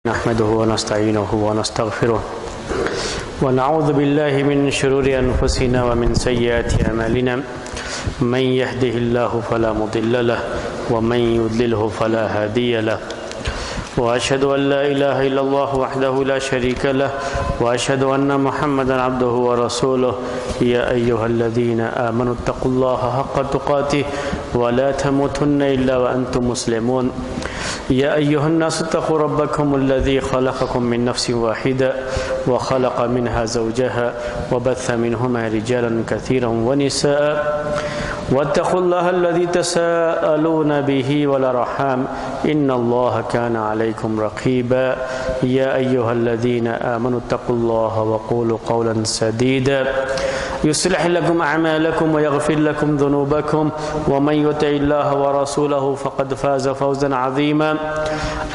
نحمده ونستعينه ونستغفره ونعوذ بالله من شرور أنفسنا ومن سيئات أعمالنا من يهده الله فلا مضل له ومن يضلله فلا هادي له وأشهد أن لا إله إلا الله وحده لا شريك له وأشهد أن محمدا عبده ورسوله يا أيها الذين آمنوا اتقوا الله حق تقاته ولا تموتن إلا وأنتم مسلمون يا أيها الناس اتقوا ربكم الذي خلقكم من نفس واحدة وخلق منها زوجها وبث منهما رجالا كثيرا ونساء واتقوا الله الذي تساءلون به والأرحام إن الله كان عليكم رقيبا يا أيها الذين آمنوا اتقوا الله وقولوا قولا سديدا يصلح لكم أعمالكم ويغفر لكم ذنوبكم ومن يطع الله ورسوله فقد فاز فوزا عظيما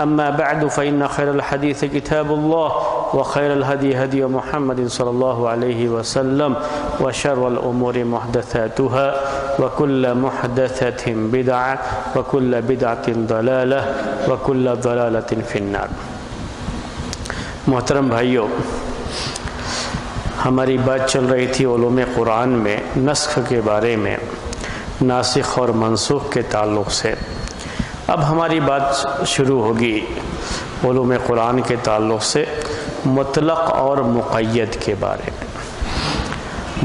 أما بعد فإن خير الحديث كتاب الله وخير الهدي هدي محمد صلى الله عليه وسلم وشر الأمور محدثاتها وكل محدثة بدعة وكل بدعة ضلالة وكل ضلالة في النار. محترم بھائیو، ہماری بات چل رہی تھی علوم قرآن میں نسخ کے بارے میں، ناسخ اور منسوخ کے تعلق سے. اب ہماری بات شروع ہوگی علوم قرآن کے تعلق سے مطلق اور مقید کے بارے میں.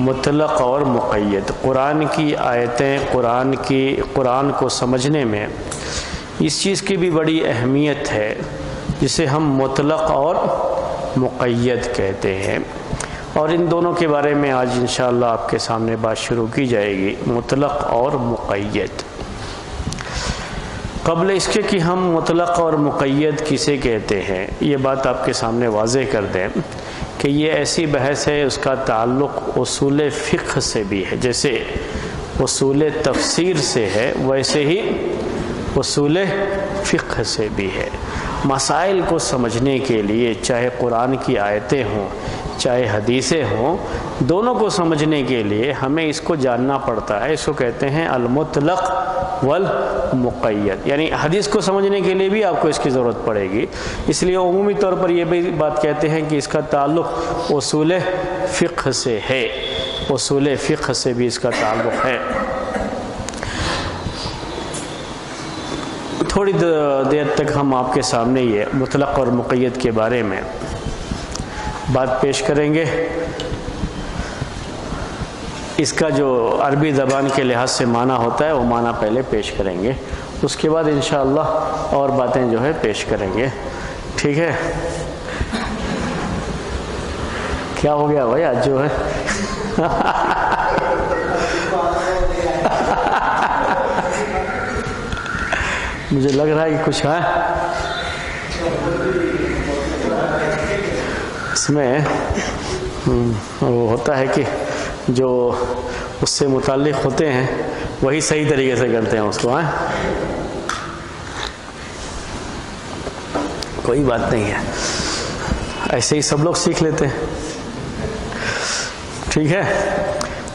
مطلق اور مقید، قرآن کی آیتیں، قرآن کو سمجھنے میں اس چیز کی بھی بڑی اہمیت ہے جسے ہم مطلق اور مقید کہتے ہیں، اور ان دونوں کے بارے میں آج انشاءاللہ آپ کے سامنے بات شروع کی جائے گی، مطلق اور مقید. قبل اس کے کہ ہم مطلق اور مقید کسے کہتے ہیں یہ بات آپ کے سامنے واضح کر دیں کہ یہ ایسی بحث ہے، اس کا تعلق اصول فقہ سے بھی ہے. جیسے اصول تفسیر سے ہے ویسے ہی اصول فقہ سے بھی ہے. مسائل کو سمجھنے کے لیے چاہے قرآن کی آیتیں ہوں چاہے حدیثیں ہوں، دونوں کو سمجھنے کے لیے ہمیں اس کو جاننا پڑتا ہے. اس کو کہتے ہیں المطلق والمقید، یعنی حدیث کو سمجھنے کے لیے بھی آپ کو اس کی ضرورت پڑے گی. اس لیے عمومی طور پر یہ بھی بات کہتے ہیں کہ اس کا تعلق اصول فقہ سے ہے، اصول فقہ سے بھی اس کا تعلق ہے. تھوڑی دیر تک ہم آپ کے سامنے یہ مطلق اور مقید کے بارے میں بات پیش کریں گے. اس کا جو عربی زبان کے لحاظ سے معنی ہوتا ہے وہ معنی پہلے پیش کریں گے، اس کے بعد انشاءاللہ اور باتیں جو ہے پیش کریں گے. ٹھیک ہے؟ کیا ہو گیا بھائی آج جو ہے مجھے لگ رہا ہے کہ کچھ ہے اس میں وہ ہوتا ہے کہ جو اس سے متعلق ہوتے ہیں وہی صحیح طریقے سے کرتے ہیں اس کو. کوئی بات نہیں ہے، ایسے ہی سب لوگ سیکھ لیتے ہیں. ٹھیک ہے؟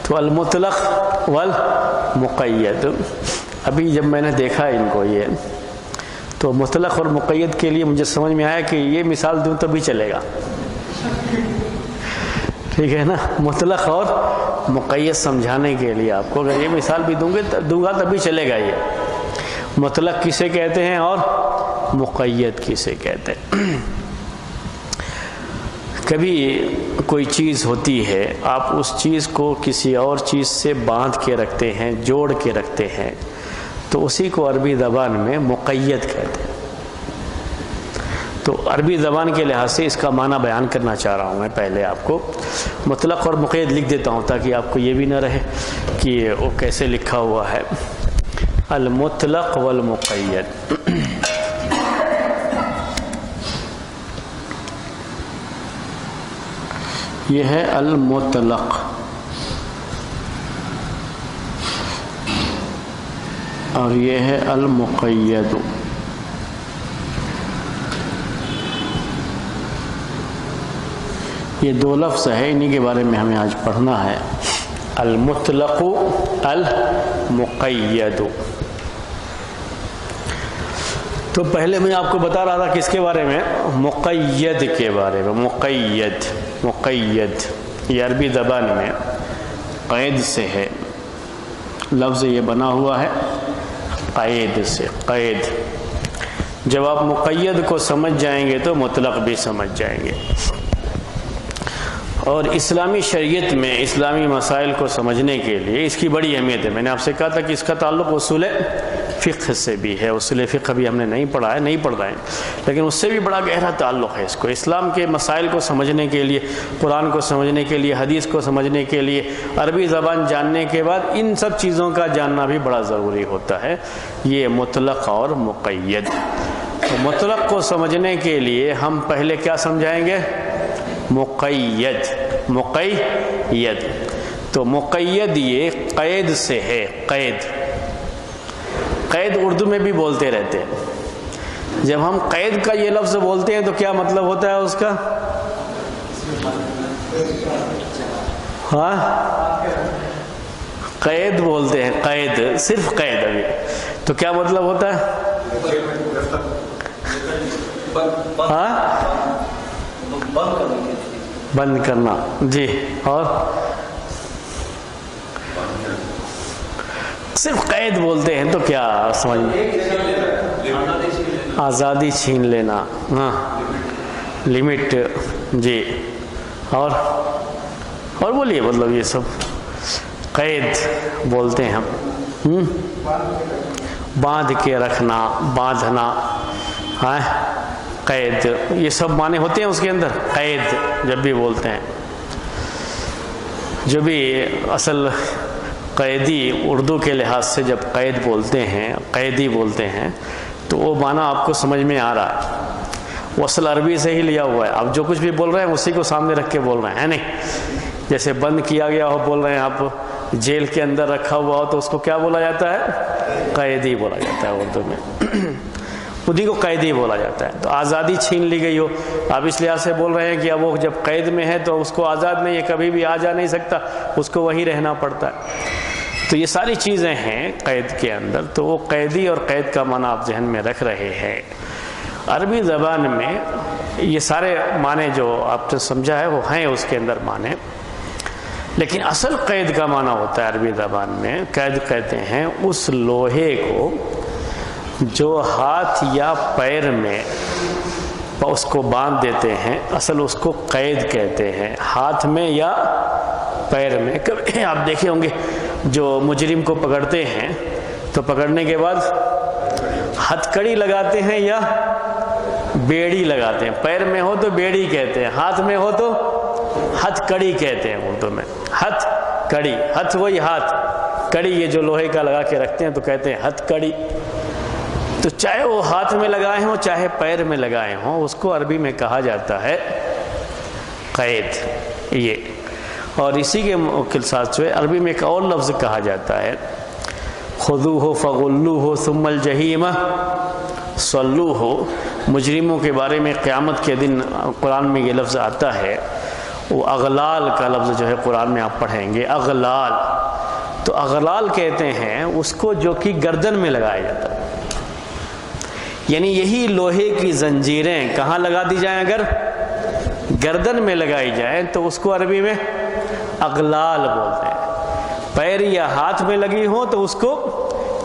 تو المطلق والمقید، ابھی جب میں نے دیکھا ان کو یہ تو مطلق اور مقید کے لیے مجھے سمجھ میں آیا کہ یہ مثال دوں تو بھی چلے گا. ٹھیک ہے نا؟ مطلق اور مقید سمجھانے کے لیے آپ کو اگر یہ مثال بھی دوں گا تبھی چلے گا. یہ مطلق کسے کہتے ہیں اور مقید کسے کہتے ہیں. کبھی کوئی چیز ہوتی ہے، آپ اس چیز کو کسی اور چیز سے باندھ کے رکھتے ہیں، جوڑ کے رکھتے ہیں، تو اسی کو عربی زبان میں مقید کہتے ہیں. تو عربی زبان کے لحاظ سے اس کا معنی بیان کرنا چاہ رہا ہوں میں. پہلے آپ کو مطلق اور مقید لکھ دیتا ہوں تاکہ آپ کو یہ بھی نہ رہے کہ وہ کیسے لکھا ہوا ہے. المطلق والمقید، یہ ہے المطلق اور یہ ہے المقید. یہ دو لفظ ہے، انہی کے بارے میں ہمیں آج پڑھنا ہے. المطلق المقید. تو پہلے میں آپ کو بتا رہا تھا کس کے بارے میں؟ مقید کے بارے میں. مقید یہ عربی زبان میں قید سے ہے، لفظ یہ بنا ہوا ہے قید سے. قید جب آپ مقید کو سمجھ جائیں گے تو مطلق بھی سمجھ جائیں گے. اور اسلامی شریعت میں اسلامی مسائل کو سمجھنے کے لیے اس کی بڑی اہمیت ہے. میں نے آپ سے کہا تھا کہ اس کا تعلق اصول فقہ سے بھی ہے. اصول فقہ بھی ہم نے نہیں پڑھا ہے، نہیں پڑھ رہے ہیں، لیکن اس سے بھی بڑا گہرا تعلق ہے اس کو. اسلام کے مسائل کو سمجھنے کے لیے، قرآن کو سمجھنے کے لیے، حدیث کو سمجھنے کے لیے عربی زبان جاننے کے بعد ان سب چیزوں کا جاننا بھی بڑا ضروری ہوتا ہے. یہ مطلق اور مقید. تو مطلق کو سمجھنے کے لیے ہم پہلے کیا سمجھائیں گے؟ مقید. مقید تو مقید یہ قید سے ہے. قید قید اردو میں بھی بولتے رہتے ہیں. جب ہم قید کا یہ لفظ بولتے ہیں تو کیا مطلب ہوتا ہے اس کا؟ ہاں قید بولتے ہیں، قید صرف قید. ابھی تو کیا مطلب ہوتا ہے؟ ہاں بند کرنا. جی اور صرف قید بولتے ہیں تو کیا سمجھ؟ آزادی چھین لینا. ہاں لمٹ. جی اور بولیے. مطلب یہ سب قید بولتے ہیں ہم. باندھ کے رکھنا، باندھنا. ہاں قید یہ سب معنی ہوتے ہیں اس کے اندر. قید جب بھی بولتے ہیں، جو بھی اصل قیدی اردو کے لحاظ سے جب قید بولتے ہیں، قیدی بولتے ہیں، تو وہ معنی آپ کو سمجھ میں آ رہا ہے. وہ اصل عربی سے ہی لیا ہوا ہے. آپ جو کچھ بھی بول رہے ہیں اسی کو سامنے رکھ کے بول رہے ہیں، نہیں؟ جیسے بند کیا گیا ہو بول رہے ہیں آپ، جیل کے اندر رکھا ہوا ہو تو اس کو کیا بولا جاتا ہے؟ قیدی بولا جاتا ہے اردو میں. خودی کو قیدی بولا جاتا ہے. تو آزادی چھین لی گئی ہو، آپ اس لحاظ سے بول رہے ہیں کہ اب وہ جب قید میں ہے تو اس کو آزاد نہیں ہے، کبھی بھی آ جا نہیں سکتا، اس کو وہیں رہنا پڑتا ہے. تو یہ ساری چیزیں ہیں قید کے اندر. تو وہ قیدی اور قید کا معنی آپ ذہن میں رکھ رہے ہیں. عربی زبان میں یہ سارے معنی جو آپ نے سمجھا ہے وہ ہیں اس کے اندر معنی. لیکن اصل قید کا معنی ہوتا ہے عربی زبان میں، قید کہتے ہیں اس لوہے کو جو ہاتھ یا پیر میں اس کو باندھ دیتے ہیں. اصل اس کو قید کہتے ہیں، ہاتھ میں یا پیر میں. کبھی آپ دیکھے ہوں گے جو مجرم کو پکڑتے ہیں تو پکڑنے کے بعد ہتھکڑی لگاتے ہیں یا بیڑی لگاتے ہیں. پیر میں ہو تو بیڑی کہتے ہیں، ہاتھ میں ہو تو ہتھ کڑی کہتے ہیں اردو میں. ہتھ کڑی، ہتھ وہی ہاتھ، کڑی یہ جو لوہے کا لگا کے رکھتے ہیں تو کہتے ہیں ہتھ کڑی. تو چاہے وہ ہاتھ میں لگائے ہوں چاہے پیر میں لگائے ہوں، اس کو عربی میں کہا جاتا ہے قید. یہ اور اسی کے ساتھ جو ہے عربی میں ایک اور لفظ کہا جاتا ہے خذوہ فغلوہ ثم الجحیم صلوہ. مجرموں کے بارے میں قیامت کے دن قرآن میں یہ لفظ آتا ہے. وہ اغلال کا لفظ جو ہے قرآن میں آپ پڑھیں گے، اغلال. تو اغلال کہتے ہیں اس کو جو کہ گردن میں لگایا جاتا ہے. یعنی یہی لوہے کی زنجیریں کہاں لگا دی جائیں؟ اگر گردن میں لگائی جائیں تو اس کو عربی میں اغلال بولتے ہیں. پیر یا ہاتھ میں لگی ہوں تو اس کو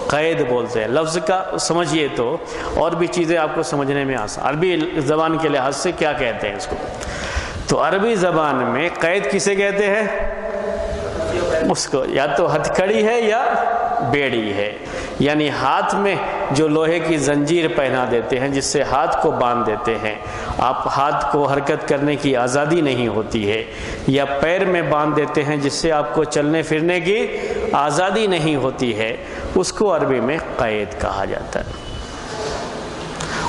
قید بولتے ہیں. لفظ کا سمجھیے تو اور بھی چیزیں آپ کو سمجھنے میں آسان. عربی زبان کے لحاظ سے کیا کہتے ہیں اس کو؟ تو عربی زبان میں قید کسے کہتے ہیں؟ اس کو یا تو ہتھکڑی ہے یا بیڑی ہے. یعنی ہاتھ میں جو لوہے کی زنجیر پہنا دیتے ہیں جس سے ہاتھ کو باندھ دیتے ہیں، آپ ہاتھ کو حرکت کرنے کی آزادی نہیں ہوتی ہے، یا پیر میں باندھ دیتے ہیں جس سے آپ کو چلنے پھرنے کی آزادی نہیں ہوتی ہے، اس کو عربی میں قید کہا جاتا ہے.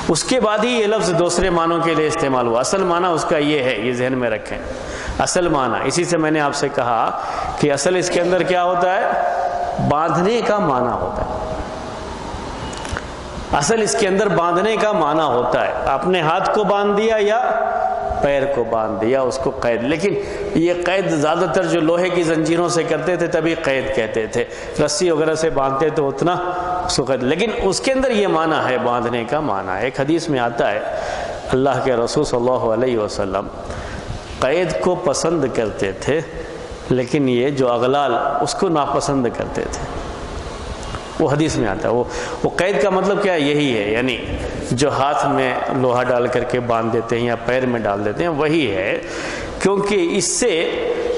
اس کے بعد ہی یہ لفظ دوسرے معنوں کے لیے استعمال ہوا. اصل معنی اس کا یہ ہے، یہ ذہن میں رکھیں. اصل معنی اسی سے میں نے آپ سے کہا کہ اصل اس کے اندر کیا ہوتا ہے؟ باندھنے کا معنی ہوتا ہے. اصل اس کے اندر باندھنے کا معنی ہوتا ہے. آپ نے ہاتھ کو باندھ دیا یا پیر کو باندھ دیا، اس کو قید. لیکن یہ قید زیادہ تر جو لوہے کی زنجیروں سے کرتے تھے تبھی قید کہتے تھے، رسی وغیرہ سے باندھتے تو اتنا اس کو قید. لیکن اس کے اندر یہ معنی ہے، باندھنے کا معنی ہے. ایک حدیث میں آتا ہے اللہ کے رسول صلی اللہ علیہ وسلم قید کو پسند کرتے تھے، لیکن یہ جو اغلال اس کو ناپسند کرتے تھے. وہ حدیث میں آتا ہے. وہ قید کا مطلب کیا ہے؟ یہی ہے، یعنی جو ہاتھ میں لوہا ڈال کر کے باندھ دیتے ہیں یا پیر میں ڈال دیتے ہیں وہی ہے، کیونکہ اس سے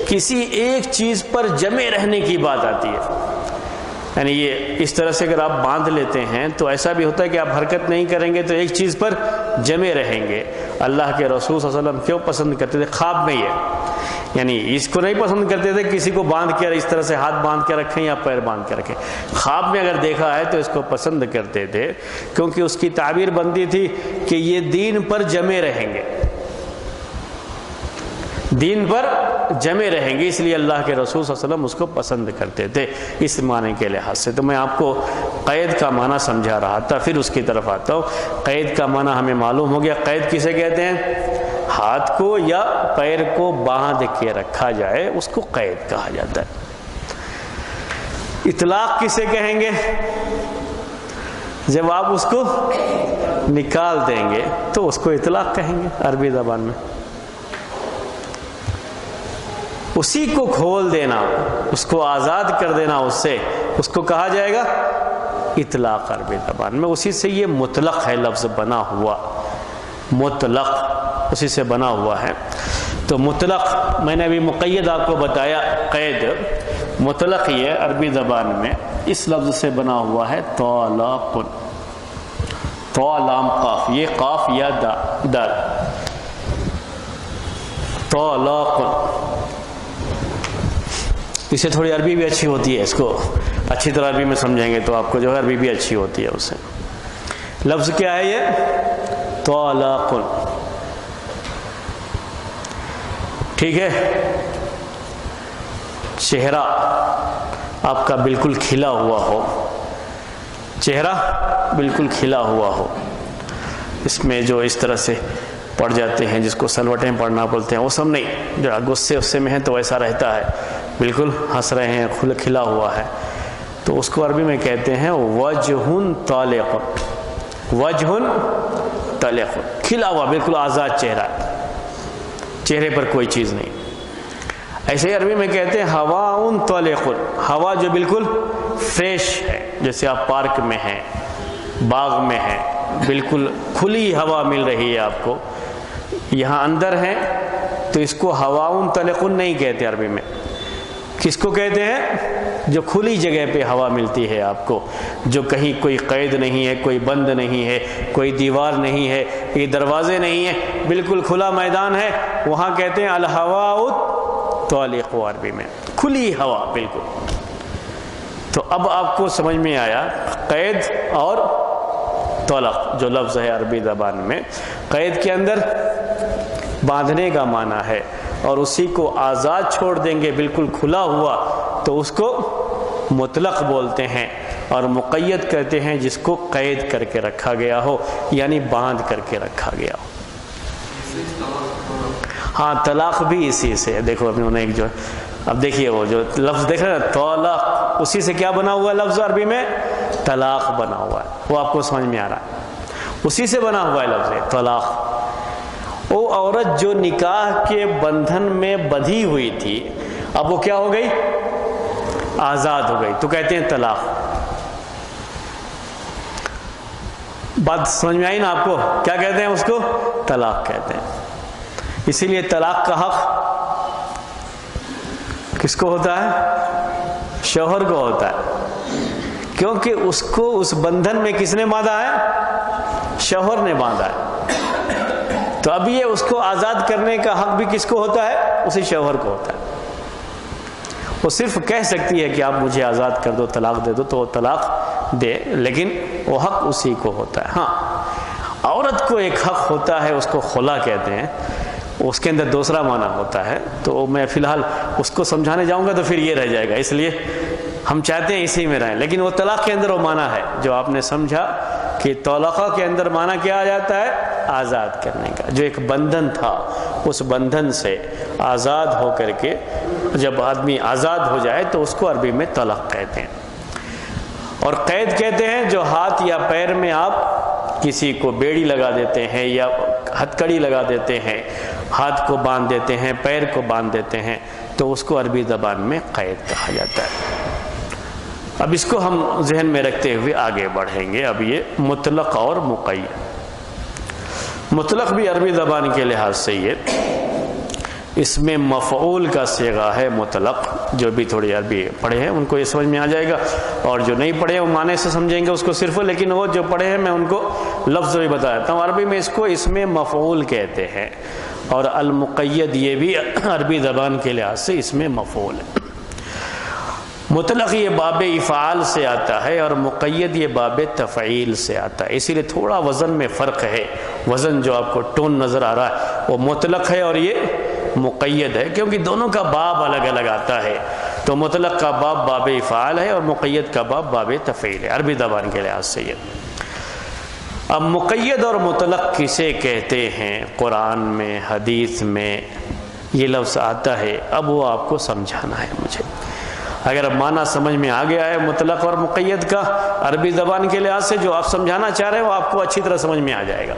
کسی ایک چیز پر جمے رہنے کی بات آتی ہے. یعنی یہ اس طرح سے اگر آپ باندھ لیتے ہیں تو ایسا بھی ہوتا ہے کہ آپ حرکت نہیں کریں گے تو ایک چیز پر جمے رہیں گے. اللہ کے رسول صلی اللہ علیہ وسلم کیوں پسند کرتے تھے؟ خواب میں یہ، یعنی اس کو نہیں پسند کرتے تھے کسی کو باندھ کے اس طرح سے ہاتھ باندھ کے رکھیں یا پیر باندھ کے رکھیں. خواب میں اگر دیکھا ہے تو اس کو پسند کرتے تھے، کیونکہ اس کی تعبیر بنتی تھی کہ یہ دین پر جمے رہیں گے، دین پر جمے رہیں گے، اس لیے اللہ کے رسول صلی اللہ علیہ وسلم اس کو پسند کرتے تھے اس معنی کے لحاظ سے. تو میں آپ کو قید کا معنی سمجھا رہا تھا، پھر اس کی طرف آتا ہوں. قید کا معنی ہمیں معلوم ہو گیا. قید کسے کہتے ہیں؟ ہاتھ کو یا پیر کو باندھ کے رکھا جائے اس کو قید کہا جاتا ہے. اطلاق کسے کہیں گے؟ جب آپ اس کو نکال دیں گے تو اس کو اطلاق کہیں گے عربی زبان میں. اسی کو کھول دینا، اس کو آزاد کر دینا، اس کو کہا جائے گا اطلاق عربی زبان میں. اسی سے یہ مطلق ہے، لفظ بنا ہوا مطلق اسی سے بنا ہوا ہے. تو مطلق میں نے ابھی مقید آپ کو بتایا، قید مطلق یہ عربی زبان میں اس لفظ سے بنا ہوا ہے طلاق. تو لام قاف، یہ قاف یا دال، طلاق. اسے تھوڑی عربی بھی اچھی ہوتی ہے، اس کو اچھی طرح عربی میں سمجھیں گے تو آپ کو جو ہے عربی بھی اچھی ہوتی ہے. اس سے لفظ کیا ہے یہ؟ طلاق. ٹھیک ہے. چہرہ آپ کا بالکل کھلا ہوا ہو، چہرہ بالکل کھلا ہوا ہو، اس میں جو اس طرح سے پڑ جاتے ہیں جس کو سلوٹیں پڑنا بولتے ہیں وہ سب نہیں، جو غصے میں ہیں تو ایسا رہتا ہے، بالکل ہنس رہے ہیں، کھلا ہوا ہے، تو اس کو عربی میں کہتے ہیں وجہ طالق. وجہ طالق، کھلا ہوا بالکل آزاد چہرہ، چہرے پر کوئی چیز نہیں. ایسے ہی عربی میں کہتے ہیں ہوا طالق، ہوا جو بالکل فریش ہے، جیسے آپ پارک میں ہیں، باغ میں ہیں، بالکل کھلی ہوا مل رہی ہے آپ کو. یہاں اندر ہیں تو اس کو ہوا طالق نہیں کہتے عربی میں. کس کو کہتے ہیں؟ جو کھلی جگہ پہ ہوا ملتی ہے آپ کو، جو کہیں کوئی قید نہیں ہے، کوئی بند نہیں ہے، کوئی دیوار نہیں ہے، یہ دروازے نہیں ہیں، بالکل کھلا میدان ہے، وہاں کہتے ہیں الہواء طالق عربی میں، کھلی ہوا بالکل. تو اب آپ کو سمجھ میں آیا قید اور طلق جو لفظ ہے عربی زبان میں. قید کے اندر باندھنے کا معنی ہے، اور اسی کو آزاد چھوڑ دیں گے بالکل کھلا ہوا تو اس کو مطلق بولتے ہیں، اور مقید کہتے ہیں جس کو قید کر کے رکھا گیا ہو، یعنی باندھ کر کے رکھا گیا ہو. ہاں طلاق بھی اسی سے. دیکھو ابھی انہیں ایک جو اب دیکھیے وہ جو لفظ دیکھ رہے ہیں طلاق، اسی سے کیا بنا ہوا ہے لفظ عربی میں؟ طلاق بنا ہوا ہے. وہ آپ کو سمجھ میں آ رہا ہے، اسی سے بنا ہوا ہے لفظ طلاق. وہ عورت جو نکاح کے بندھن میں بندھی ہوئی تھی اب وہ کیا ہو گئی؟ آزاد ہو گئی، تو کہتے ہیں طلاق. بات سمجھ میں آئی نا آپ کو؟ کیا کہتے ہیں اس کو؟ طلاق کہتے ہیں. اسی لیے طلاق کا حق کس کو ہوتا ہے؟ شوہر کو ہوتا ہے، کیونکہ اس کو اس بندھن میں کس نے باندھا ہے؟ شوہر نے باندھا ہے. تو اب یہ اس کو آزاد کرنے کا حق بھی کس کو ہوتا ہے؟ اسی شوہر کو ہوتا ہے. وہ صرف کہہ سکتی ہے کہ آپ مجھے آزاد کر دو، طلاق دے دو، تو وہ طلاق دے، لیکن وہ حق اسی کو ہوتا ہے. ہاں عورت کو ایک حق ہوتا ہے، اس کو خلا کہتے ہیں، اس کے اندر دوسرا معنی ہوتا ہے. تو میں فی الحال اس کو سمجھانے جاؤں گا تو پھر یہ رہ جائے گا، اس لیے ہم چاہتے ہیں اسی میں رہیں. لیکن وہ طلاق کے اندر وہ معنی ہے جو آپ نے سمجھا کہ طلاقہ کے اندر معنی کیا آ جاتا ہے؟ آزاد کرنے کا. جو ایک بندھن تھا اس بندھن سے آزاد ہو کر کے جب آدمی آزاد ہو جائے تو اس کو عربی میں طلق کہتے ہیں. اور قید کہتے ہیں جو ہاتھ یا پیر میں آپ کسی کو بیڑی لگا دیتے ہیں یا ہتھکڑی لگا دیتے ہیں، ہاتھ کو باندھ دیتے ہیں، پیر کو باندھ دیتے ہیں، تو اس کو عربی زبان میں قید کہا جاتا ہے. اب اس کو ہم ذہن میں رکھتے ہوئے آگے بڑھیں گے. اب یہ مطلق اور مقید. مطلق بھی عربی زبان کے لحاظ سے یہ اس میں مفعول کا صیغہ ہے مطلق. جو بھی تھوڑی عربی پڑھے ہیں ان کو یہ سمجھ میں آ جائے گا، اور جو نہیں پڑھے وہ معنی سے سمجھیں گے اس کو صرف، لیکن وہ جو پڑھے ہیں میں ان کو لفظ بھی بتا دیتا ہوں. عربی میں اس کو اس میں مفعول کہتے ہیں، اور المقید یہ بھی عربی زبان کے لحاظ سے اس میں مفعول ہے. مطلق یہ باب افعال سے آتا ہے اور مقید یہ باب تفعیل سے آتا ہے. اسی لیے تھوڑا وزن میں فرق ہے. وزن جو آپ کو ٹون نظر آ رہا ہے وہ مطلق ہے اور یہ مقید ہے، کیونکہ دونوں کا باب الگ الگ آتا ہے. تو مطلق کا باب باب افعال ہے اور مقید کا باب باب تفعیل ہے عربی زبان کے لحاظ سے یہ. اب مقید اور مطلق کسے کہتے ہیں؟ قرآن میں، حدیث میں یہ لفظ آتا ہے. اب وہ آپ کو سمجھانا ہے مجھے. اگر اب معنی سمجھ میں آ گیا ہے مطلق اور مقید کا عربی زبان کے لحاظ سے، جو آپ سمجھانا چاہ رہے ہیں وہ آپ کو اچھی طرح سمجھ میں آ جائے گا.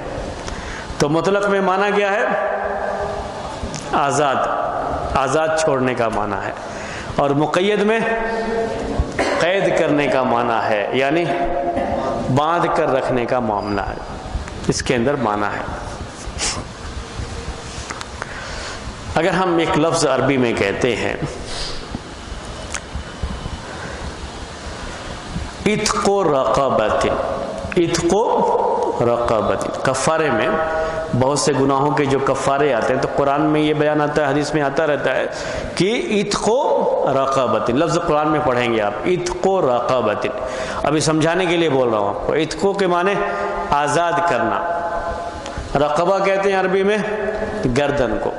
تو مطلق میں معنی کیا ہے؟ آزاد، آزاد چھوڑنے کا معنی ہے. اور مقید میں قید کرنے کا معنی ہے، یعنی باندھ کر رکھنے کا معاملہ ہے. اس کے اندر معنی ہے. اگر ہم ایک لفظ عربی میں کہتے ہیں عتق رقبۃ، عتق رقبۃ، کفارے میں بہت سے گناہوں کے جو کفارے آتے ہیں تو قرآن میں یہ بیان آتا ہے، حدیث میں آتا رہتا ہے کہ عتق رقبۃ. لفظ قرآن میں پڑھیں گے آپ، عتق رقبۃ. ابھی سمجھانے کے لیے بول رہا ہوں آپ کو. عتق کے معنی آزاد کرنا، رقبہ کہتے ہیں عربی میں گردن کو.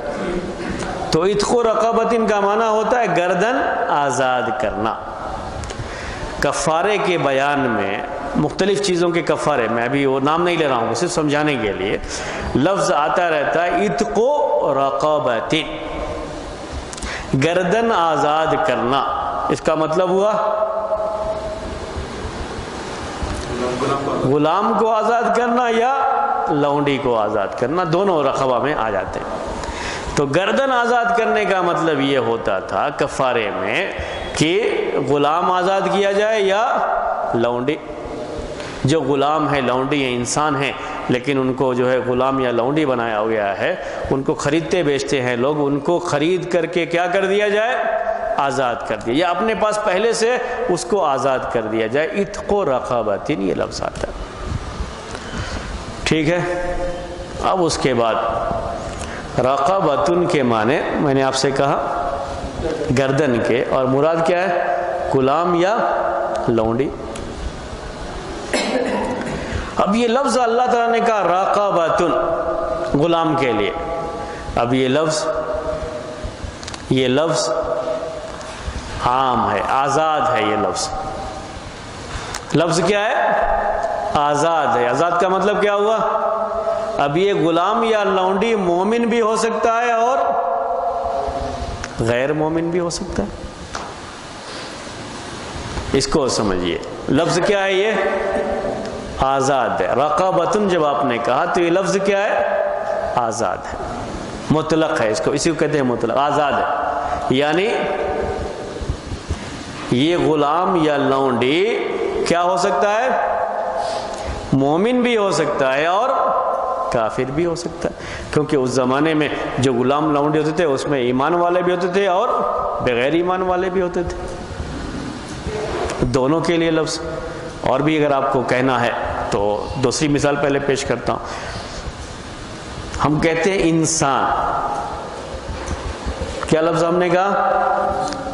تو عتق رقبۃ کا معنی ہوتا ہے گردن آزاد کرنا. کفارے کے بیان میں مختلف چیزوں کے کفارے، میں ابھی وہ نام نہیں لے رہا ہوں، صرف سمجھانے کے لیے لفظ آتا رہتا ہے عتق رقبۃ، گردن آزاد کرنا. اس کا مطلب ہوا غلام کو آزاد کرنا یا لونڈی کو آزاد کرنا، دونوں رقبہ میں آ جاتے ہیں. تو گردن آزاد کرنے کا مطلب یہ ہوتا تھا کفارے میں کہ غلام آزاد کیا جائے یا لونڈی. جو غلام ہے، لونڈی ہے، انسان ہیں لیکن ان کو جو ہے غلام یا لونڈی بنایا گیا ہے، ان کو خریدتے بیچتے ہیں لوگ، ان کو خرید کر کے کیا کر دیا جائے؟ آزاد کر دیا، یا اپنے پاس پہلے سے اس کو آزاد کر دیا جائے. عتق رقبۃ یہ لفظ آتا ہے. ٹھیک ہے. اب اس کے بعد رقبۃ کے معنی میں نے آپ سے کہا گردن کے، اور مراد کیا ہے؟ غلام یا لونڈی. اب یہ لفظ اللہ تعالیٰ نے کہا رقبۃ غلام کے لیے. اب یہ لفظ عام ہے، آزاد ہے. یہ لفظ کیا ہے؟ آزاد ہے. آزاد کا مطلب کیا ہوا؟ اب یہ غلام یا لونڈی مومن بھی ہو سکتا ہے اور غیر مومن بھی ہو سکتا ہے. اس کو سمجھیے. لفظ کیا ہے؟ یہ آزاد ہے. رقبۃ جب آپ نے کہا تو یہ لفظ کیا ہے؟ آزاد ہے، مطلق ہے. اس کو اسی کو کہتے ہیں مطلق، آزاد ہے. یعنی یہ غلام یا لونڈی کیا ہو سکتا ہے؟ مومن بھی ہو سکتا ہے اور کافر بھی ہو سکتا ہے. کیونکہ اس زمانے میں جو غلام لونڈی ہوتے تھے اس میں ایمان والے بھی ہوتے تھے اور بغیر ایمان والے بھی ہوتے تھے. دونوں کے لیے لفظ. اور بھی اگر آپ کو کہنا ہے تو دوسری مثال پہلے پیش کرتا ہوں. ہم کہتے ہیں انسان. کیا لفظ ہم نے کہا؟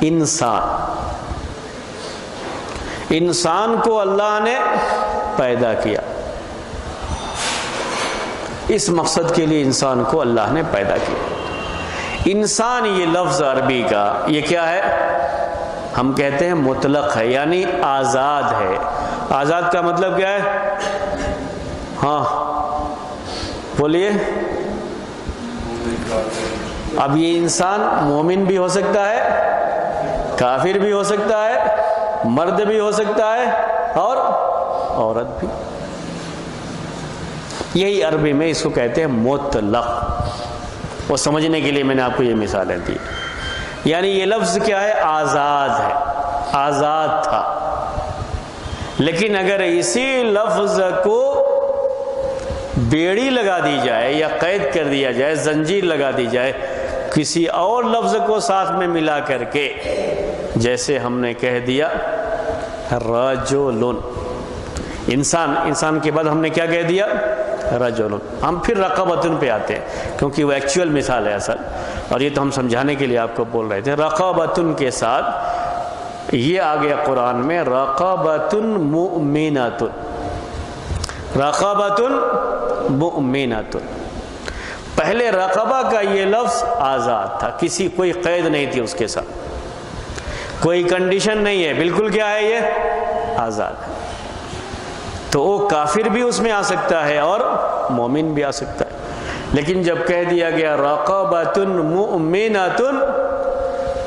انسان. انسان کو اللہ نے پیدا کیا. اس مقصد کے لیے انسان کو اللہ نے پیدا کیا. انسان یہ لفظ عربی کا یہ کیا ہے؟ ہم کہتے ہیں مطلق ہے، یعنی آزاد ہے. آزاد کا مطلب کیا ہے؟ ہاں بولیے. اب یہ انسان مومن بھی ہو سکتا ہے، کافر بھی ہو سکتا ہے، مرد بھی ہو سکتا ہے اور عورت بھی. یہی عربی میں اس کو کہتے ہیں مطلق. وہ سمجھنے کے لیے میں نے آپ کو یہ مثالیں دی. یعنی یہ لفظ کیا ہے؟ آزاد ہے، آزاد تھا. لیکن اگر اسی لفظ کو بیڑی لگا دی جائے یا قید کر دیا جائے، زنجیر لگا دی جائے کسی اور لفظ کو ساتھ میں ملا کر کے، جیسے ہم نے کہہ دیا رجل، انسان کے بعد ہم نے کیا کہہ دیا؟ رجل. ہم پھر رقبتن پہ آتے ہیں کیونکہ وہ ایکچول مثال ہے اصل، اور یہ تو ہم سمجھانے کے لیے آپ کو بول رہے تھے. رقبتن کے ساتھ یہ آ گیا قرآن میں رقبتن مؤمنۃ، رقبتن مؤمنۃ. پہلے رقبہ کا یہ لفظ آزاد تھا، کوئی قید نہیں تھی اس کے ساتھ، کوئی کنڈیشن نہیں ہے، بالکل کیا ہے؟ یہ آزاد ہے. تو وہ کافر بھی اس میں آ سکتا ہے اور مومن بھی آ سکتا ہے. لیکن جب کہہ دیا گیا رقبۃ مؤمنۃ،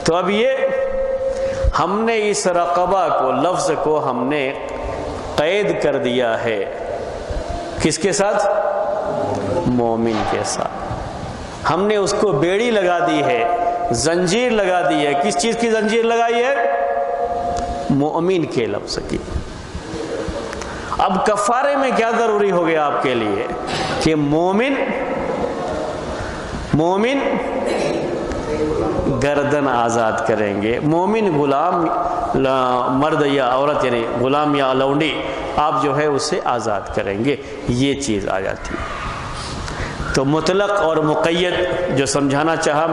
تو اب یہ ہم نے اس رقبہ کو، لفظ کو ہم نے قید کر دیا ہے. کس کے ساتھ؟ مومن کے ساتھ. ہم نے اس کو بیڑی لگا دی ہے، زنجیر لگا دی ہے. کس چیز کی زنجیر لگائی ہے؟ مومن کے لفظ کی. اب کفارے میں کیا ضروری ہو گیا آپ کے لیے کہ مومن گردن آزاد کریں گے، مومن غلام مرد یا عورت یعنی غلام یا لونڈی آپ جو ہے اسے آزاد کریں گے. یہ چیز آ جاتی ہے. تو مطلق اور مقید جو سمجھانا چاہا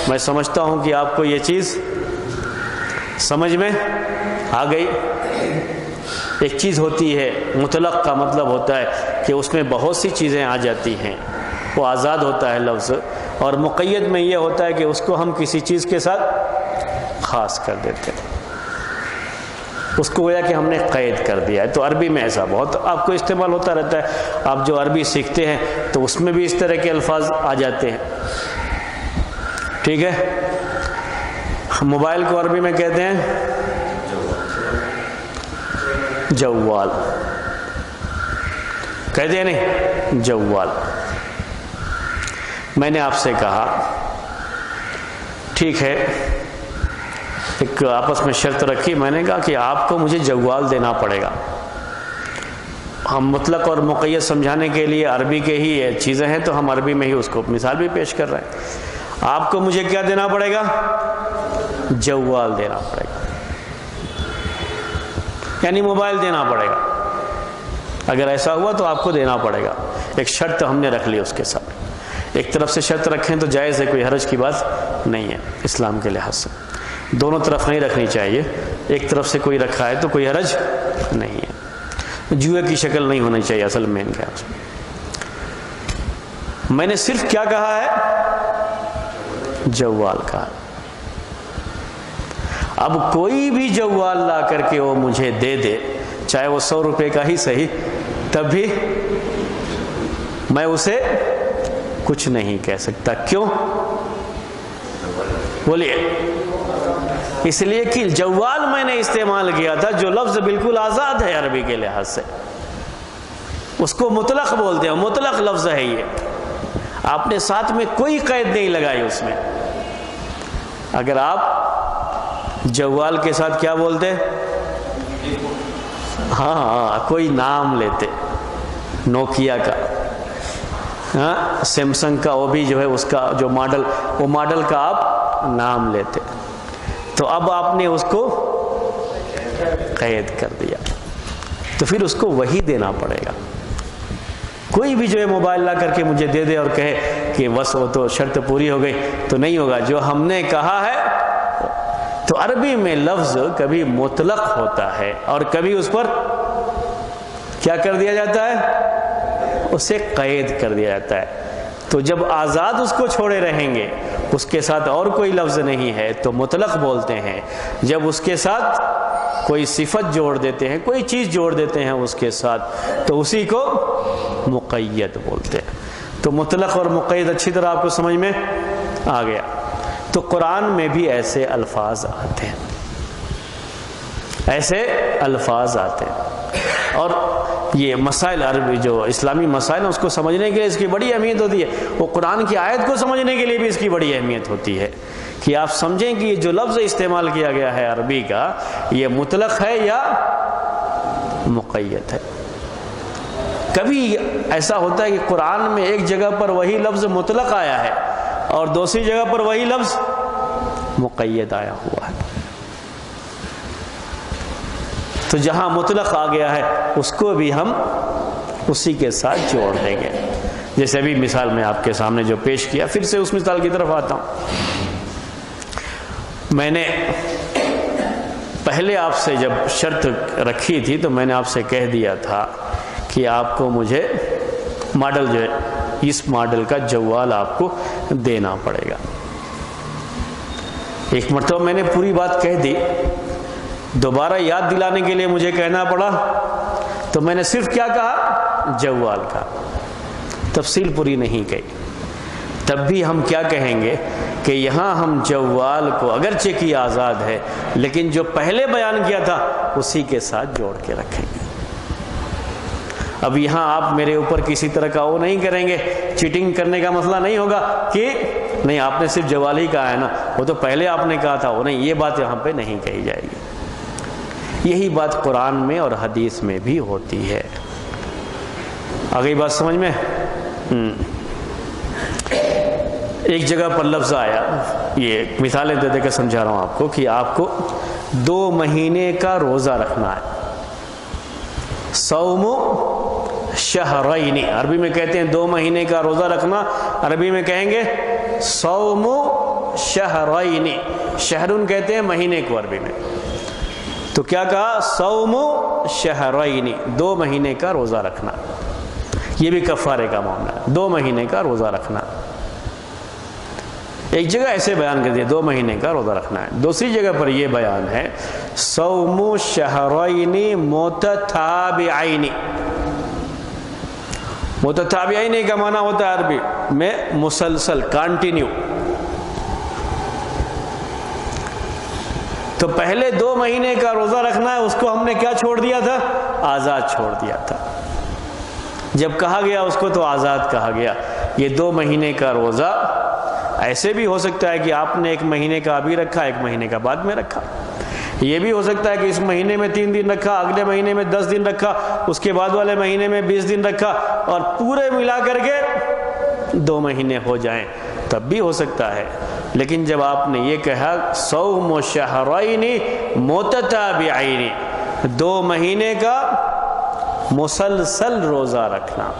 میں سمجھتا ہوں کہ آپ کو یہ چیز سمجھ میں آ گئی. ایک چیز ہوتی ہے مطلق کا مطلب ہوتا ہے کہ اس میں بہت سی چیزیں آ جاتی ہیں، وہ آزاد ہوتا ہے لفظ. اور مقید میں یہ ہوتا ہے کہ اس کو ہم کسی چیز کے ساتھ خاص کر دیتے ہیں، اس کو گویا کہ ہم نے قید کر دیا ہے. تو عربی میں ایسا بہت آپ کو استعمال ہوتا رہتا ہے. آپ جو عربی سیکھتے ہیں تو اس میں بھی اس طرح کے الفاظ آ جاتے ہیں. ٹھیک ہے. موبائل کو عربی میں کہتے ہیں جوال، کہتے ہیں نہیں؟ جوال. میں نے آپ سے کہا ٹھیک ہے، ایک آپس میں شرط رکھی. میں نے کہا کہ آپ کو مجھے جوال دینا پڑے گا. ہم مطلق اور مقید سمجھانے کے لیے عربی کے ہی چیزیں ہیں تو ہم عربی میں ہی اس کو مثال بھی پیش کر رہے ہیں. آپ کو مجھے کیا دینا پڑے گا؟ جوال دینا پڑے گا، یعنی موبائل دینا پڑے گا. اگر ایسا ہوا تو آپ کو دینا پڑے گا. ایک شرط ہم نے رکھ لی اس کے ساتھ. ایک طرف سے شرط رکھیں تو جائز ہے، کوئی حرج کی بات نہیں ہے اسلام کے لحاظ سے. دونوں طرف نہیں رکھنی چاہیے. ایک طرف سے کوئی رکھا ہے تو کوئی حرج نہیں ہے. جوئے کی شکل نہیں ہونی چاہیے اصل میں ان کے. میں نے صرف کیا کہا ہے؟ جوال کہا. اب کوئی بھی جوال لا کر کے وہ مجھے دے دے، چاہے وہ 100 روپے کا ہی صحیح، تب بھی میں اسے کچھ نہیں کہہ سکتا. کیوں؟ بولیے. اس لیے کہ جوال میں نے استعمال کیا تھا جو لفظ بالکل آزاد ہے عربی کے لحاظ سے. اس کو مطلق بولتے ہیں، مطلق لفظ ہے یہ. آپ نے ساتھ میں کوئی قید نہیں لگائی اس میں. اگر آپ جوال کے ساتھ کیا بولتے؟ ہاں کوئی نام لیتے، نوکیا کا، ہاں سیمسنگ کا، وہ بھی جو ہے اس کا جو ماڈل، وہ ماڈل کا آپ نام لیتے. تو اب آپ نے اس کو قید کر دیا تو پھر اس کو وہی دینا پڑے گا. کوئی بھی جو ہے موبائل لا کر کے مجھے دے دے اور کہے کہ بس وہ تو شرط پوری ہو گئی، تو نہیں ہوگا. جو ہم نے کہا ہے، تو عربی میں لفظ کبھی مطلق ہوتا ہے اور کبھی اس پر کیا کر دیا جاتا ہے؟ اسے قید کر دیا جاتا ہے. تو جب آزاد اس کو چھوڑے رہیں گے، اس کے ساتھ اور کوئی لفظ نہیں ہے تو مطلق بولتے ہیں. جب اس کے ساتھ کوئی صفت جوڑ دیتے ہیں، کوئی چیز جوڑ دیتے ہیں اس کے ساتھ، تو اسی کو مقید بولتے ہیں. تو مطلق اور مقید اچھی طرح آپ کو سمجھ میں آ گیا۔ تو قرآن میں بھی ایسے الفاظ آتے ہیں، ایسے الفاظ آتے ہیں۔ اور یہ مسائل عربی جو اسلامی مسائل ہیں اس کو سمجھنے کے لیے اس کی بڑی اہمیت ہوتی ہے، وہ قرآن کی آیت کو سمجھنے کے لیے بھی اس کی بڑی اہمیت ہوتی ہے کہ آپ سمجھیں کہ یہ جو لفظ استعمال کیا گیا ہے عربی کا، یہ مطلق ہے یا مقید ہے۔ کبھی ایسا ہوتا ہے کہ قرآن میں ایک جگہ پر وہی لفظ مطلق آیا ہے اور دوسری جگہ پر وہی لفظ مقید آیا ہوا ہے، تو جہاں مطلق آ گیا ہے اس کو بھی ہم اسی کے ساتھ جوڑ دیں گے۔ جیسے ابھی مثال میں آپ کے سامنے جو پیش کیا، پھر سے اس مثال کی طرف آتا ہوں۔ میں نے پہلے آپ سے جب شرط رکھی تھی تو میں نے آپ سے کہہ دیا تھا کہ آپ کو مجھے ماڈل جو ہے اس ماڈل کا جوال آپ کو دینا پڑے گا۔ ایک مرتبہ میں نے پوری بات کہہ دی، دوبارہ یاد دلانے کے لیے مجھے کہنا پڑا، تو میں نے صرف کیا کہا؟ جوال کا، تفصیل پوری نہیں کہی۔ تب بھی ہم کیا کہیں گے کہ یہاں ہم جوال کو اگرچہ کہ آزاد ہے لیکن جو پہلے بیان کیا تھا اسی کے ساتھ جوڑ کے رکھیں گے۔ اب یہاں آپ میرے اوپر کسی طرح کا وہ نہیں کریں گے، چیٹنگ کرنے کا مسئلہ نہیں ہوگا کہ نہیں آپ نے صرف جوال ہی کہا ہے نا، وہ تو پہلے آپ نے کہا تھا، وہ نہیں، یہ بات یہاں پہ نہیں کہی جائے گی۔ یہی بات قرآن میں اور حدیث میں بھی ہوتی ہے۔ آگئی بات سمجھ میں؟ ایک جگہ پر لفظ آیا، یہ مثالیں دے دے کے سمجھا رہا ہوں آپ کو، کہ آپ کو 2 مہینے کا روزہ رکھنا ہے۔ صوم شہرین، عربی میں کہتے ہیں 2 مہینے کا روزہ رکھنا، عربی میں کہیں گے صوم شہرین، شہرن کہتے ہیں مہینے کو عربی میں، تو کیا کہا؟ صوم شہرین، 2 مہینے کا روزہ رکھنا۔ یہ بھی کفارے کا معاملہ ہے، 2 مہینے کا روزہ رکھنا۔ ایک جگہ ایسے بیان کر دیا 2 مہینے کا روزہ رکھنا ہے، دوسری جگہ پر یہ بیان ہے صوم شہرین متتابعین۔ متتابعین کا معنی ہوتا ہے عربی میں مسلسل، کانٹینیو۔ تو پہلے 2 مہینے کا روزہ رکھنا ہے، اس کو ہم نے کیا چھوڑ دیا تھا؟ آزاد چھوڑ دیا تھا۔ جب کہا گیا اس کو تو آزاد کہا گیا۔ یہ 2 مہینے کا روزہ ایسے بھی ہو سکتا ہے کہ آپ نے 1 مہینے کا ابھی رکھا، 1 مہینے کا بعد میں رکھا۔ یہ بھی ہو سکتا ہے کہ اس مہینے میں 3 دن رکھا، اگلے مہینے میں 10 دن رکھا، اس کے بعد والے مہینے میں 20 دن رکھا، اور پورے ملا کر کے 2 مہینے ہو جائیں، تب بھی ہو سکتا ہے۔ لیکن جب آپ نے یہ کہا صوم شہرین متتابعین، 2 مہینے کا مسلسل روزہ رکھنا،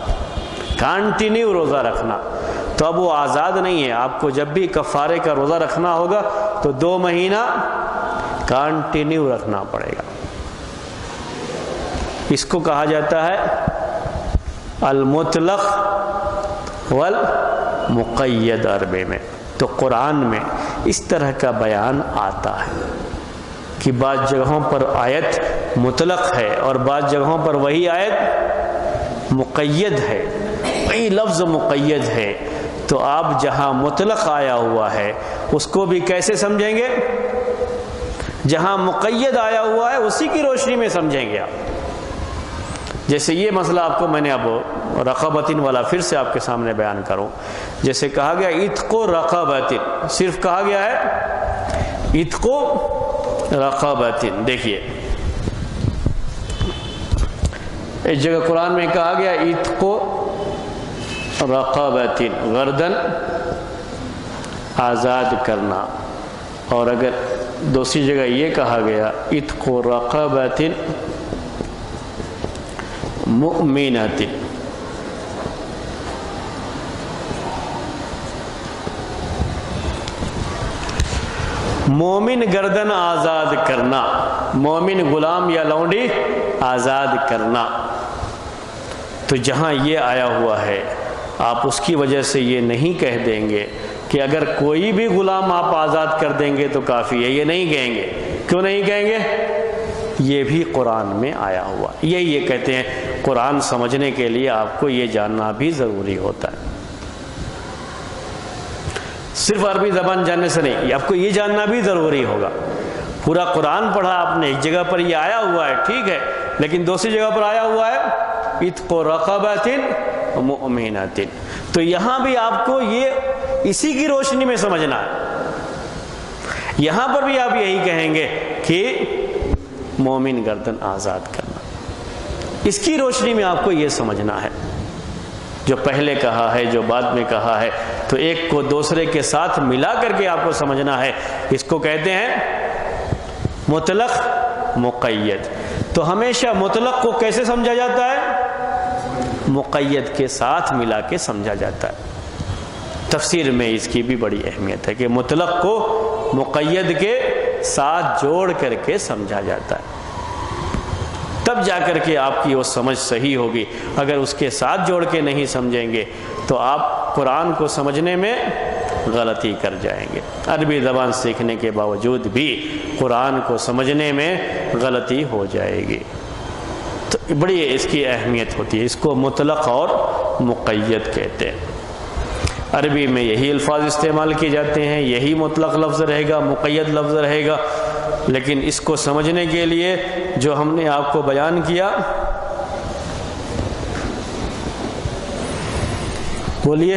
کانٹینیو روزہ رکھنا، تو اب وہ آزاد نہیں ہے۔ آپ کو جب بھی کفارے کا روزہ رکھنا ہوگا تو 2 مہینہ کانٹینیو رکھنا پڑے گا۔ اس کو کہا جاتا ہے المطلق والمقید عربی میں۔ تو قرآن میں اس طرح کا بیان آتا ہے کہ بعض جگہوں پر آیت مطلق ہے اور بعض جگہوں پر وہی آیت مقید ہے، وہی لفظ مقید ہے۔ تو آپ جہاں مطلق آیا ہوا ہے اس کو بھی کیسے سمجھیں گے؟ جہاں مقید آیا ہوا ہے اسی کی روشنی میں سمجھیں گے آپ۔ جیسے یہ مسئلہ آپ کو میں نے اب رقبتن والا پھر سے آپ کے سامنے بیان کروں۔ جیسے کہا گیا عتق رقبتن، صرف کہا گیا ہے عتق رقبتن۔ دیکھیے ایک جگہ قرآن میں کہا گیا عتق رقبتن، گردن آزاد کرنا، اور اگر دوسری جگہ یہ کہا گیا عتق رقبتن مؤمنۃ، مومن گردن آزاد کرنا، مومن غلام یا لونڈی آزاد کرنا۔ تو جہاں یہ آیا ہوا ہے آپ اس کی وجہ سے یہ نہیں کہہ دیں گے کہ اگر کوئی بھی غلام آپ آزاد کر دیں گے تو کافی ہے، یہ نہیں کہیں گے۔ کیوں نہیں کہیں گے؟ یہ بھی قرآن میں آیا ہوا۔ یہ کہتے ہیں قرآن سمجھنے کے لیے آپ کو یہ جاننا بھی ضروری ہوتا ہے۔ صرف عربی زبان جاننے سے نہیں، آپ کو یہ جاننا بھی ضروری ہوگا۔ پورا قرآن پڑھا آپ نے، ایک جگہ پر یہ آیا ہوا ہے ٹھیک ہے، لیکن دوسری جگہ پر آیا ہوا ہے عتق رقبۃ مؤمنۃ، تو یہاں بھی آپ کو یہ اسی کی روشنی میں سمجھنا ہے۔ یہاں پر بھی آپ یہی کہیں گے کہ مومن گردن آزاد کرنا، اس کی روشنی میں آپ کو یہ سمجھنا ہے، جو پہلے کہا ہے جو بعد میں کہا ہے، تو ایک کو دوسرے کے ساتھ ملا کر کے آپ کو سمجھنا ہے۔ اس کو کہتے ہیں مطلق مقید۔ تو ہمیشہ مطلق کو کیسے سمجھا جاتا ہے؟ مقید کے ساتھ ملا کے سمجھا جاتا ہے۔ تفسیر میں اس کی بھی بڑی اہمیت ہے کہ مطلق کو مقید کے ساتھ جوڑ کر کے سمجھا جاتا ہے، تب جا کر کے آپ کی وہ سمجھ صحیح ہوگی۔ اگر اس کے ساتھ جوڑ کے نہیں سمجھیں گے تو آپ قرآن کو سمجھنے میں غلطی کر جائیں گے۔ عربی زبان سیکھنے کے باوجود بھی قرآن کو سمجھنے میں غلطی ہو جائے گی، تو بڑی اس کی اہمیت ہوتی ہے۔ اس کو مطلق اور مقید کہتے ہیں۔ عربی میں یہی الفاظ استعمال کیے جاتے ہیں، یہی مطلق لفظ رہے گا، مقید لفظ رہے گا، لیکن اس کو سمجھنے کے لیے جو ہم نے آپ کو بیان کیا، بولیے،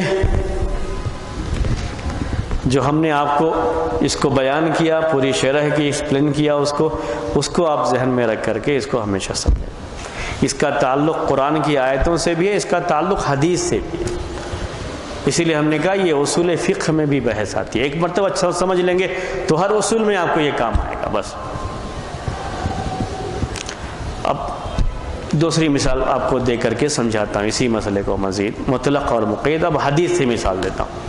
جو ہم نے آپ کو اس کو بیان کیا، پوری شرح کی ایکسپلین کیا، اس کو آپ ذہن میں رکھ کر کے اس کو ہمیشہ سمجھیں۔ اس کا تعلق قرآن کی آیتوں سے بھی ہے، اس کا تعلق حدیث سے بھی ہے، اسی لیے ہم نے کہا یہ اصول فقہ میں بھی بحث آتی ہے۔ ایک مرتبہ اچھا سمجھ لیں گے تو ہر اصول میں آپ کو یہ کام آئے گا۔ بس اب دوسری مثال آپ کو دے کر کے سمجھاتا ہوں اسی مسئلے کو مزید، مطلق اور مقید۔ اب حدیث سے مثال دیتا ہوں۔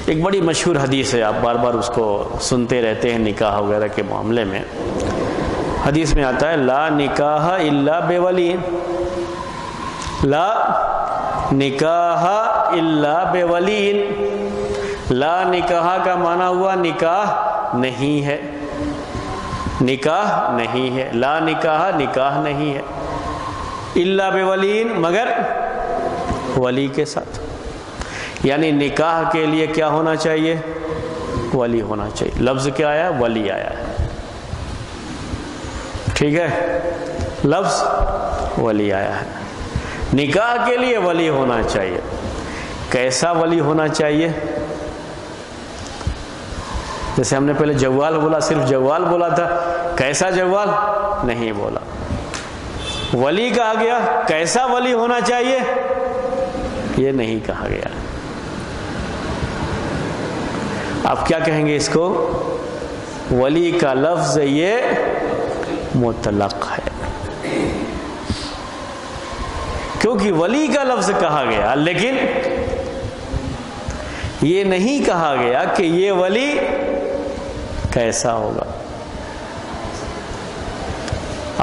ایک بڑی مشہور حدیث ہے، آپ بار بار اس کو سنتے رہتے ہیں نکاح وغیرہ کے معاملے میں۔ حدیث میں آتا ہے لا نکاح الا بولی، لا نکاح الا بولین۔ لا نکاح کا معنی ہوا نکاح نہیں ہے، نکاح نہیں ہے، لا نکاح نکاح نہیں ہے، الا بولین مگر ولی کے ساتھ، یعنی نکاح کے لیے کیا ہونا چاہیے؟ ولی ہونا چاہیے۔ لفظ کیا آیا؟ ولی آیا ہے، ٹھیک ہے، لفظ ولی آیا ہے۔ نکاح کے لیے ولی ہونا چاہیے۔ کیسا ولی ہونا چاہیے؟ جیسے ہم نے پہلے جوال بولا، صرف جوال بولا تھا، کیسا جوال نہیں بولا، ولی کہا گیا، کیسا ولی ہونا چاہیے یہ نہیں کہا گیا۔ آپ کیا کہیں گے اس کو؟ ولی کا لفظ یہ مطلق ہے، کیونکہ ولی کا لفظ کہا گیا، لیکن یہ نہیں کہا گیا کہ یہ ولی کیسا ہوگا۔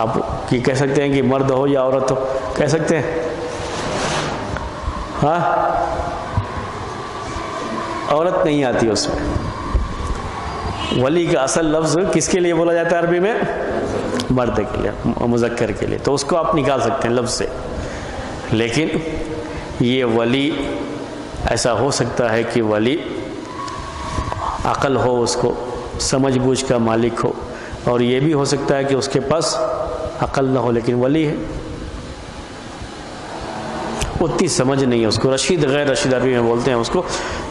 آپ کی کہہ سکتے ہیں کہ مرد ہو یا عورت ہو، کہہ سکتے ہیں، ہاں، عورت نہیں آتی اس میں۔ ولی کا اصل لفظ کس کے لیے بولا جاتا ہے عربی میں؟ مرد کے لیے، مذکر کے لیے، تو اس کو آپ نکال سکتے ہیں لفظ سے۔ لیکن یہ ولی ایسا ہو سکتا ہے کہ ولی عقل ہو، اس کو سمجھ بوجھ کا مالک ہو، اور یہ بھی ہو سکتا ہے کہ اس کے پاس عقل نہ ہو لیکن ولی ہے، اتنی سمجھ نہیں ہے اس کو، رشید غیر رشید عربی میں بولتے ہیں اس کو،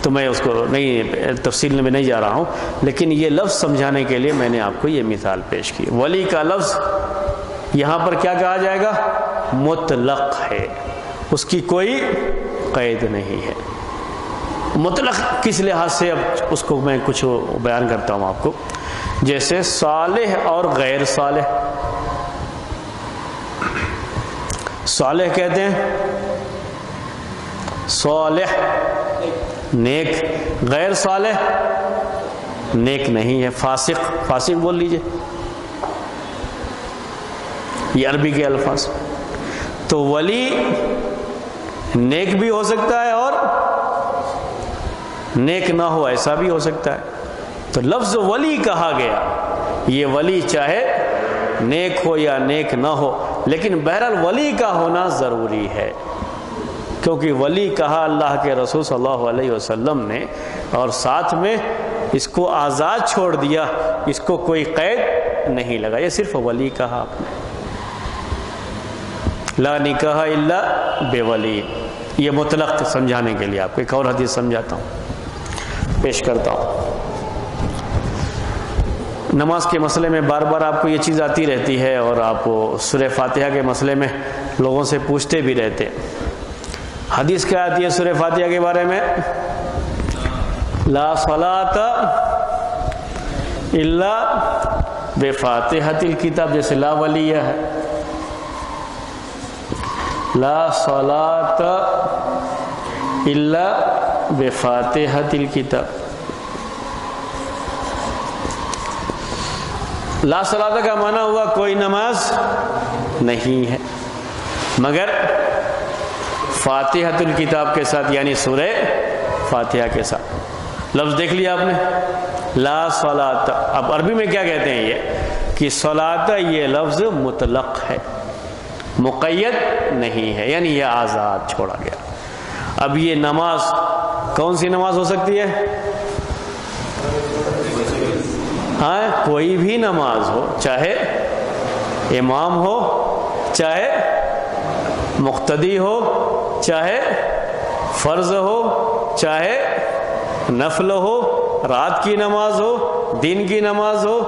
تو میں اس کو نہیں تفصیل میں نہیں جا رہا ہوں، لیکن یہ لفظ سمجھانے کے لیے میں نے آپ کو یہ مثال پیش کی۔ ولی کا لفظ یہاں پر کیا کہا جائے گا؟ مطلق ہے، اس کی کوئی قید نہیں ہے۔ مطلق کس لحاظ سے؟ اب اس کو میں کچھ بیان کرتا ہوں آپ کو، جیسے صالح اور غیر صالح۔ صالح کہتے ہیں صالح نیک، غیر صالح نیک نہیں ہے، فاسق، فاسق بول لیجئے، یہ عربی کے الفاظ۔ تو ولی نیک بھی ہو سکتا ہے اور نیک نہ ہو، ایسا بھی ہو سکتا ہے۔ تو لفظ ولی کہا گیا، یہ ولی چاہے نیک ہو یا نیک نہ ہو، لیکن بہرحال ولی کا ہونا ضروری ہے۔ کیونکہ ولی کہا اللہ کے رسول صلی اللہ علیہ وسلم نے، اور ساتھ میں اس کو آزاد چھوڑ دیا، اس کو کوئی قید نہیں لگا، یہ صرف ولی کہا آپ نے۔ لا نکاح الا بولی، یہ مطلق سمجھانے کے لیے آپ کو ایک اور حدیث سمجھاتا ہوں، پیش کرتا ہوں۔ نماز کے مسئلے میں بار بار آپ کو یہ چیز آتی رہتی ہے، اور آپ سورہ فاتحہ کے مسئلے میں لوگوں سے پوچھتے بھی رہتے ہیں۔ حدیث کیا آتی ہے سورہ فاتحہ کے بارے میں؟ لا صلاۃ الا بفاتحۃ الکتاب، جیسے لا ولیہ ہے، لا صلاۃ الا بفاتحۃ الکتاب۔ لا صلاۃ کا معنی ہوا کوئی نماز نہیں ہے مگر فاتحۃ الکتاب کے ساتھ، یعنی سورہ فاتحہ کے ساتھ۔ لفظ دیکھ لیا آپ نے، لا صلاۃ۔ اب عربی میں کیا کہتے ہیں یہ کہ صلاۃ یہ لفظ مطلق ہے، مقید نہیں ہے، یعنی یہ آزاد چھوڑا گیا۔ اب یہ نماز کون سی نماز ہو سکتی ہے؟ ہاں، کوئی بھی نماز ہو، چاہے امام ہو، چاہے مقتدی ہو، چاہے فرض ہو، چاہے نفل ہو، رات کی نماز ہو، دن کی نماز ہو،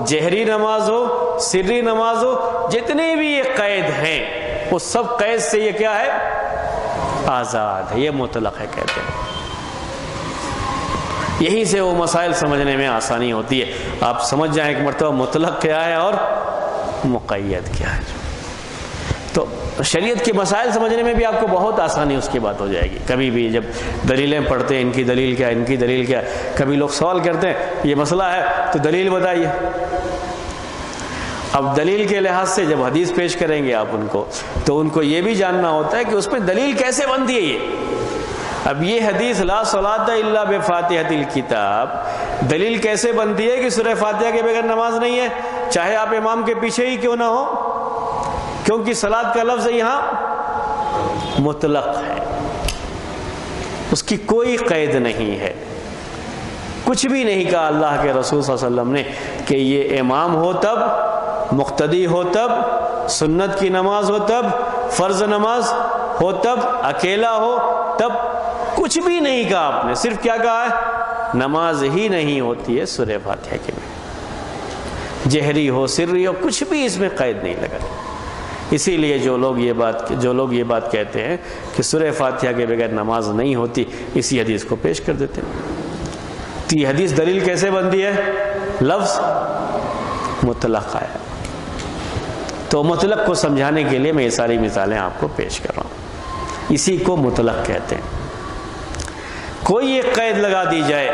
جہری نماز ہو، سری نماز ہو، جتنے بھی یہ قید ہیں وہ سب قید سے یہ کیا ہے؟ آزاد ہے، یہ مطلق ہے کہتے ہیں۔ یہی سے وہ مسائل سمجھنے میں آسانی ہوتی ہے، آپ سمجھ جائیں ایک مرتبہ مطلق کیا ہے اور مقید کیا ہے۔ تو شریعت کے مسائل سمجھنے میں بھی آپ کو بہت آسانی اس کی بات ہو جائے گی۔ کبھی بھی جب دلیلیں پڑھتے ہیں، ان کی دلیل کیا ہے، ان کی دلیل کیا ہے، کبھی لوگ سوال کرتے ہیں یہ مسئلہ ہے تو دلیل بتائیے۔ اب دلیل کے لحاظ سے جب حدیث پیش کریں گے آپ ان کو، تو ان کو یہ بھی جاننا ہوتا ہے کہ اس میں دلیل کیسے بنتی ہے یہ۔ اب یہ حدیث لا صلاۃ الا بفاتحۃ الکتاب دلیل کیسے بنتی ہے کہ سورہ فاتحہ کے بغیر نماز نہیں ہے، چاہے آپ امام کے پیچھے ہی کیوں نہ ہو، کیونکہ صلاۃ کا لفظ یہاں مطلق ہے، اس کی کوئی قید نہیں ہے۔ کچھ بھی نہیں کہا اللہ کے رسول صلی اللہ علیہ وسلم نے کہ یہ امام ہو تب، مقتدی ہو تب، سنت کی نماز ہو تب، فرض نماز ہو تب، اکیلا ہو تب، کچھ بھی نہیں کہا آپ نے۔ صرف کیا کہا ہے؟ نماز ہی نہیں ہوتی ہے سورہ فاتحہ کے میں، جہری ہو سری ہو، کچھ بھی اس میں قید نہیں لگا۔ اسی لیے جو لوگ یہ بات کہتے ہیں کہ سورہ فاتحہ کے بغیر نماز نہیں ہوتی، اسی حدیث کو پیش کر دیتے ہیں۔ تو یہ حدیث دلیل کیسے بنتی ہے؟ لفظ مطلق ہے۔ تو مطلق کو سمجھانے کے لیے میں یہ ساری مثالیں آپ کو پیش کر رہا ہوں، اسی کو مطلق کہتے ہیں۔ کوئی ایک قید لگا دی جائے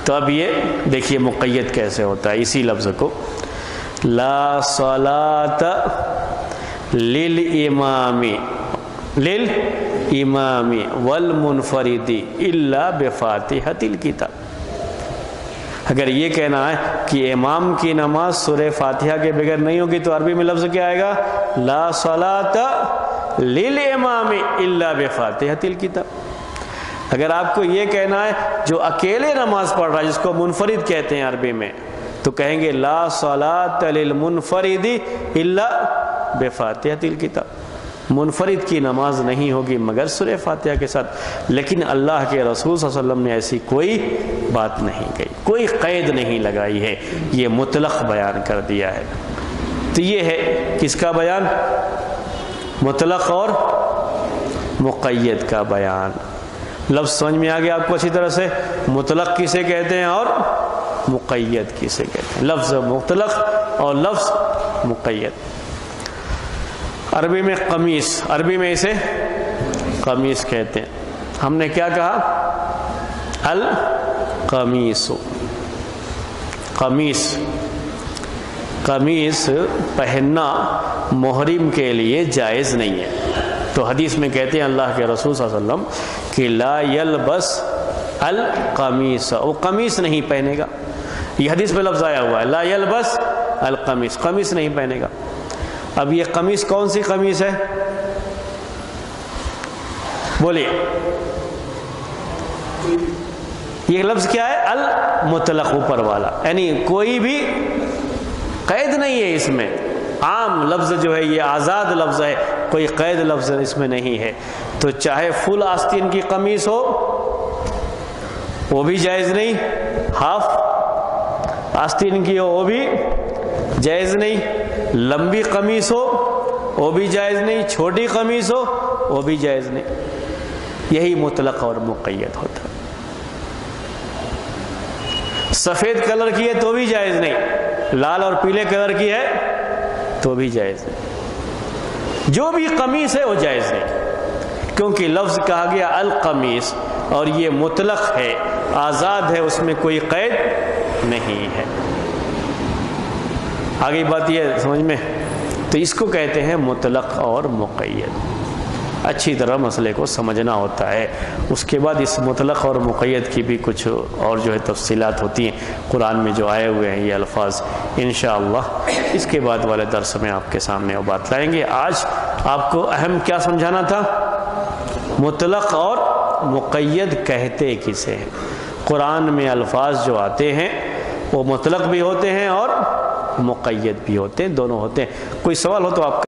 تو اب یہ دیکھیے مقید کیسے ہوتا ہے۔ اسی لفظ کو لا صلاۃ للامام والمنفرد الا بفاتحۃ الکتاب۔ اگر یہ کہنا ہے کہ امام کی نماز سورہ فاتحہ کے بغیر نہیں ہوگی تو عربی میں لفظ کیا آئے گا؟ لا صلاۃ للامام الا بفاتحۃ الکتاب۔ اگر آپ کو یہ کہنا ہے جو اکیلے نماز پڑھ رہا ہے، جس کو منفرد کہتے ہیں عربی میں، تو کہیں گے لا صلاۃ للمنفرد الا بفاتحۃ الکتاب۔ منفرد کی نماز نہیں ہوگی مگر سورہ فاتحہ کے ساتھ۔ لیکن اللہ کے رسول صلی اللہ علیہ وسلم نے ایسی کوئی بات نہیں کہی، کوئی قید نہیں لگائی ہے، یہ مطلق بیان کر دیا ہے۔ تو یہ ہے کس کا بیان؟ مطلق اور مقید کا بیان۔ لفظ سمجھ میں آ گیا آپ کو اچھی طرح سے؟ مطلق کسے کہتے ہیں اور مقید کسے کہتے ہیں؟ لفظ مطلق اور لفظ مقید۔ عربی میں قمیص، عربی میں اسے قمیص کہتے ہیں۔ ہم نے کیا کہا؟ القمیص، قمیص، قمیص پہننا محرم کے لیے جائز نہیں ہے۔ تو حدیث میں کہتے ہیں اللہ کے رسول صلی اللہ علیہ وسلم کہ لا یلبس القمیص، وہ قمیص نہیں پہنے گا۔ یہ حدیث میں لفظ آیا ہوا ہے لا یلبس القمیص، قمیص نہیں پہنے گا۔ اب یہ قمیص کون سی قمیص ہے؟ بولیے یہ لفظ کیا ہے؟ المطلق، اوپر والا، یعنی کوئی بھی قید نہیں ہے اس میں، عام لفظ جو ہے یہ آزاد لفظ ہے، کوئی قید لفظ اس میں نہیں ہے۔ تو چاہے فل آستین کی قمیص ہو وہ بھی جائز نہیں، ہاف آستین کی ہو وہ بھی جائز نہیں، لمبی قمیص ہو وہ بھی جائز نہیں، چھوٹی قمیص ہو وہ بھی جائز نہیں۔ یہی مطلق اور مقید ہوتا ہے۔ سفید کلر کی ہے تو بھی جائز نہیں، لال اور پیلے کلر کی ہے تو بھی جائز نہیں، جو بھی قمیص ہے وہ جائز نہیں، کیونکہ لفظ کہا گیا القمیص اور یہ مطلق ہے، آزاد ہے، اس میں کوئی قید نہیں ہے۔ آگے بات یہ سمجھ میں، تو اس کو کہتے ہیں مطلق اور مقید۔ اچھی طرح مسئلے کو سمجھنا ہوتا ہے۔ اس کے بعد اس مطلق اور مقید کی بھی کچھ اور جو ہے تفصیلات ہوتی ہیں، قرآن میں جو آئے ہوئے ہیں یہ الفاظ، انشاءاللہ اس کے بعد والے درس میں آپ کے سامنے وہ بات لائیں گے۔ آج آپ کو اہم کیا سمجھانا تھا؟ مطلق اور مقید کہتے کسے ہیں؟ قرآن میں الفاظ جو آتے ہیں وہ مطلق بھی ہوتے ہیں اور مقید بھی ہوتے ہیں، دونوں ہوتے ہیں۔ کوئی سوال ہو تو آپ